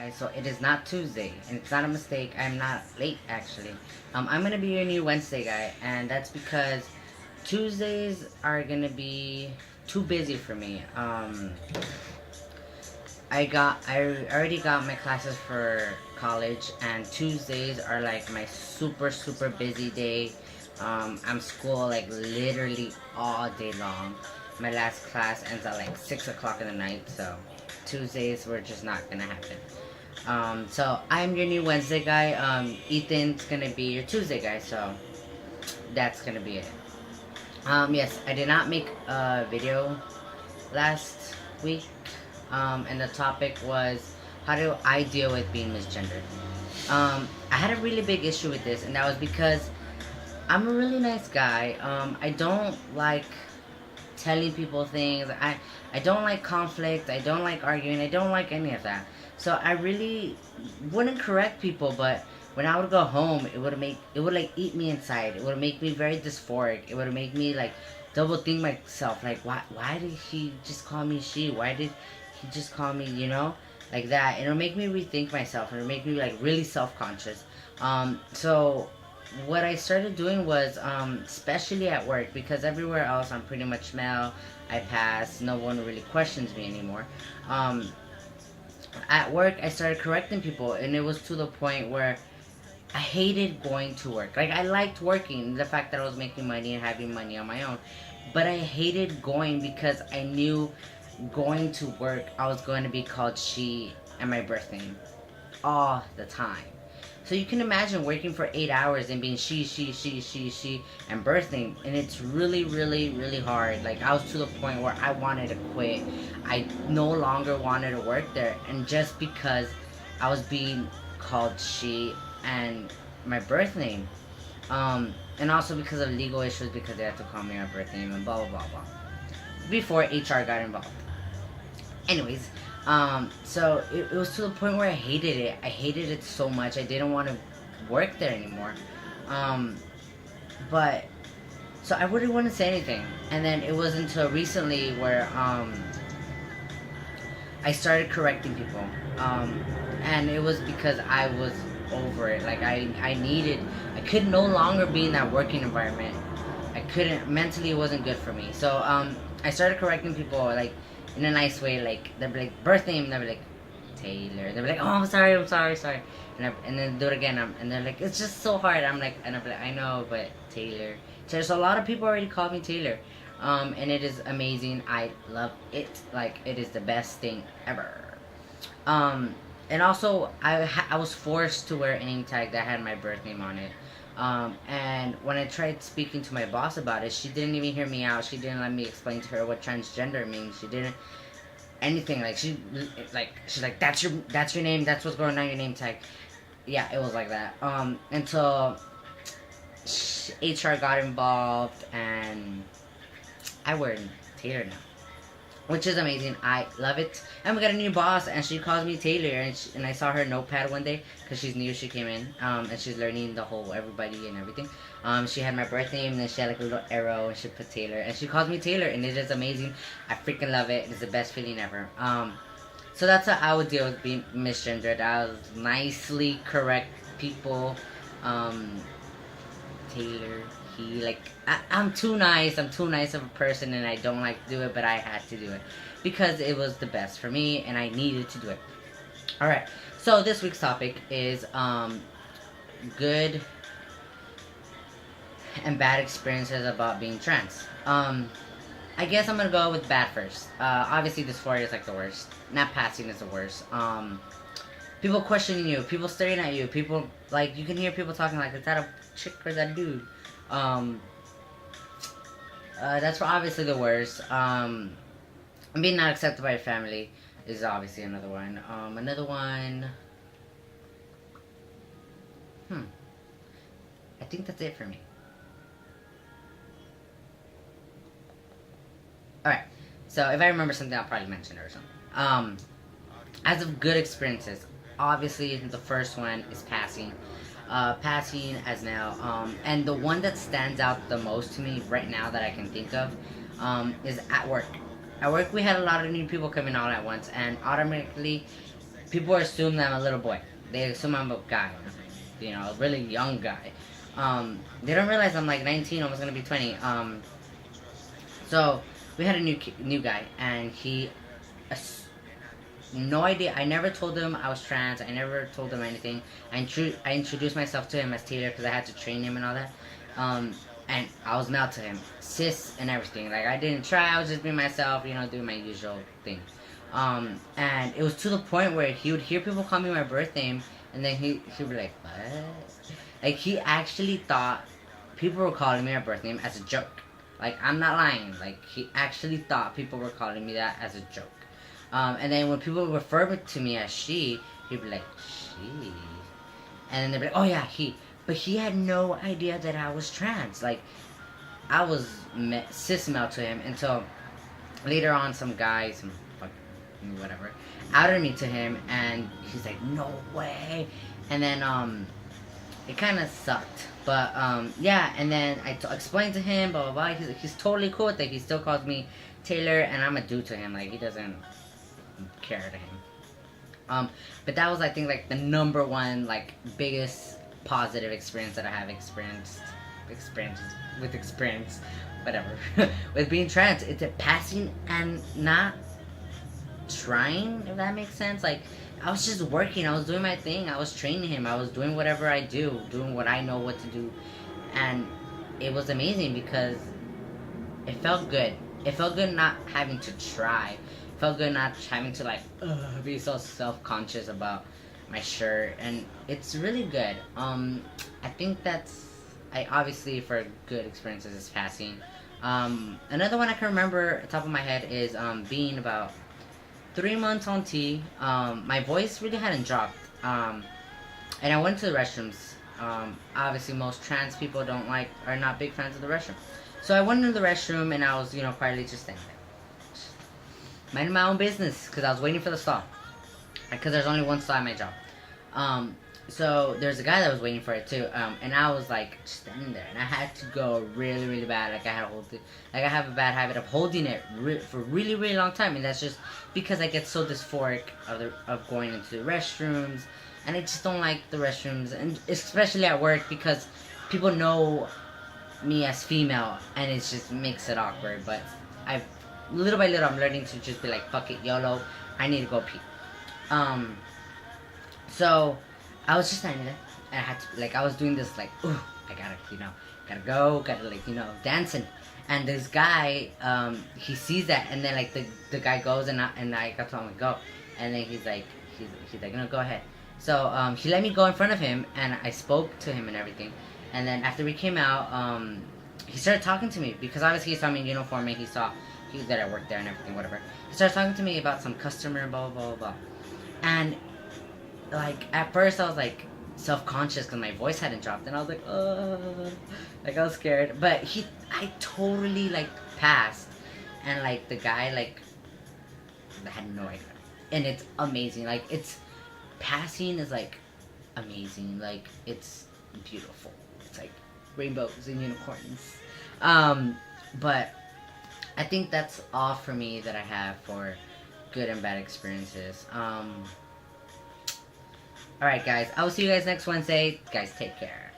guys, so it is not Tuesday, and it's not a mistake. I'm not late actually. I'm gonna be your new Wednesday guy, and that's because Tuesdays are gonna be too busy for me. I already got my classes for college, and Tuesdays are like my super busy day. I'm school like literally all day long. My last class ends at like 6 o'clock in the night, so Tuesdays were just not gonna happen. So I'm your new Wednesday guy. Ethan's gonna be your Tuesday guy, so that's gonna be it. Yes, I did not make a video last week, and the topic was how do I deal with being misgendered. I had a really big issue with this, and that was because I'm a really nice guy. I don't like telling people things. I don't like conflict. I don't like arguing. I don't like any of that. So I really wouldn't correct people, but when I would go home, it would like eat me inside. It would make me very dysphoric. It would make me like double think myself. Like why did he just call me she? Why did he just call me, like that? It'll make me rethink myself. It'll make me like really self conscious. So what I started doing was, especially at work, because everywhere else I'm pretty much male, I pass, no one really questions me anymore. At work, I started correcting people, and it was to the point where I hated going to work. Like, I liked working, the fact that I was making money and having money on my own, but I hated going because I knew going to work, I was going to be called she and my birth name all the time. So you can imagine working for 8 hours and being she, and birth name, and it's really hard. Like, I was to the point where I wanted to quit. I no longer wanted to work there, and just because I was being called she and my birth name, and also because of legal issues, because they had to call me my birth name and blah blah blah blah. Before HR got involved. Anyways, so it was to the point where I hated it. I hated it so much. I didn't want to work there anymore. But so I wouldn't want to say anything. And then it was until recently where I started correcting people. And it was because I was over it. Like I could no longer be in that working environment. I couldn't, mentally it wasn't good for me. So I started correcting people like in a nice way. Like they'd be like birth name, they'd be like Taylor. They'd be like, oh, I'm sorry. And then do it again. And they're like, it's just so hard. I'm like, I know, but Taylor. So a lot of people already call me Taylor. And it is amazing. I love it. Like, it is the best thing ever. And also, I was forced to wear a name tag that had my birth name on it. And when I tried speaking to my boss about it, she didn't even hear me out. She didn't let me explain to her what transgender means. She didn't anything. Like, she's like, that's your name. That's what's going on your name tag. Yeah, it was like that. Until HR got involved, and I wear Taylor now, which is amazing. I love it. And we got a new boss, and she calls me Taylor. And I saw her notepad one day because she's new. She came in, and she's learning the whole everybody and everything. She had my birth name, and then she had like a little arrow, and she put Taylor, and she calls me Taylor, and it is amazing. I freaking love it. It's the best feeling ever. So that's how I would deal with being misgendered. I would nicely correct people. Taylor, he, like, I'm too nice of a person, and I don't like to do it, but I had to do it because it was the best for me and I needed to do it. Alright, so this week's topic is good and bad experiences about being trans. I guess I'm gonna go with bad first. Obviously dysphoria is like the worst. Not passing is the worst. People questioning you, people staring at you, people, like, you can hear people talking like, is that a chick or is that a dude? That's obviously the worst. Being not accepted by your family is obviously another one. I think that's it for me. Alright, so if I remember something, I'll probably mention it or something. As of good experiences, obviously the first one is passing. Passing as now. And the one that stands out the most to me right now that I can think of is at work. At work, we had a lot of new people coming all at once, and automatically people assume that I'm a little boy. They assume I'm a guy, you know, a really young guy. They don't realize I'm like 19, almost gonna be 20. So we had a new guy, and he, no idea. I never told him I was trans. I never told him anything. I introduced myself to him as Taylor because I had to train him and all that. And I was male to him, cis and everything. Like I didn't try. I was just being myself, you know, doing my usual thing. And it was to the point where he would hear people call me my birth name, and then he'd be like, "What?" Like he actually thought people were calling me my birth name as a joke. Like I'm not lying. Like he actually thought people were calling me that as a joke. And then when people refer to me as she, he'd be like, "She," and then they'd be like, "Oh yeah, he." But he had no idea that I was trans. Like I was cis male to him until later on, some guy, some fucking whatever, outed me to him, and he's like, "No way," and then it kind of sucked. But yeah, and then I explained to him, blah blah blah. He's totally cool with it. He still calls me Taylor, and I'm a dude to him. Like he doesn't care to him. But that was, I think, like the number one, like biggest positive experience that I have experienced, whatever, with being trans. It's a passing and not trying, if that makes sense. Like I was just working, I was doing my thing, I was training him, I was doing whatever I do, doing what I know what to do, and it was amazing because it felt good. It felt good not having to try. It felt good not having to like be so self-conscious about my shirt, and it's really good. I think that's, I obviously for good experiences is passing. Another one I can remember at the top of my head is being about 3 months on T. My voice really hadn't dropped, and I went to the restrooms. Obviously most trans people are not big fans of the restroom. So I went into the restroom, and I was, you know, quietly just standing there, minding my own business, because I was waiting for the stall, because there's only one stall at my job. So there's a guy that was waiting for it too, and I was like standing there, and I had to go really, really bad. Like I had to hold it. Like I have a bad habit of holding it for a really, really long time, and that's just because I get so dysphoric of going into the restrooms, and I just don't like the restrooms, and especially at work, because people know me as female, and it just makes it awkward. But little by little, I'm learning to just be like, fuck it, YOLO, I need to go pee. So I was just standing there, and I had to, like, I was doing this, like, ooh, I gotta, you know, gotta, like, you know, dancing. And this guy, he sees that, and then, like, the guy goes, and I got to him to go. And then he's like, no, go ahead. So, he let me go in front of him, and I spoke to him and everything. And then after we came out, he started talking to me, because obviously he saw me in uniform, and he saw that I worked there and everything, whatever. He started talking to me about some customer and blah, blah, blah, blah. And, like, at first I was, like, self-conscious because my voice hadn't dropped, and I was like, like, I was scared. But I totally, like, passed, and, like, the guy, like, I had no idea. And it's amazing. Like, passing is, like, amazing. Like, it's beautiful. It's, like, rainbows and unicorns. But I think that's all for me that I have for good and bad experiences. Alright guys, I will see you guys next Wednesday. Guys, take care.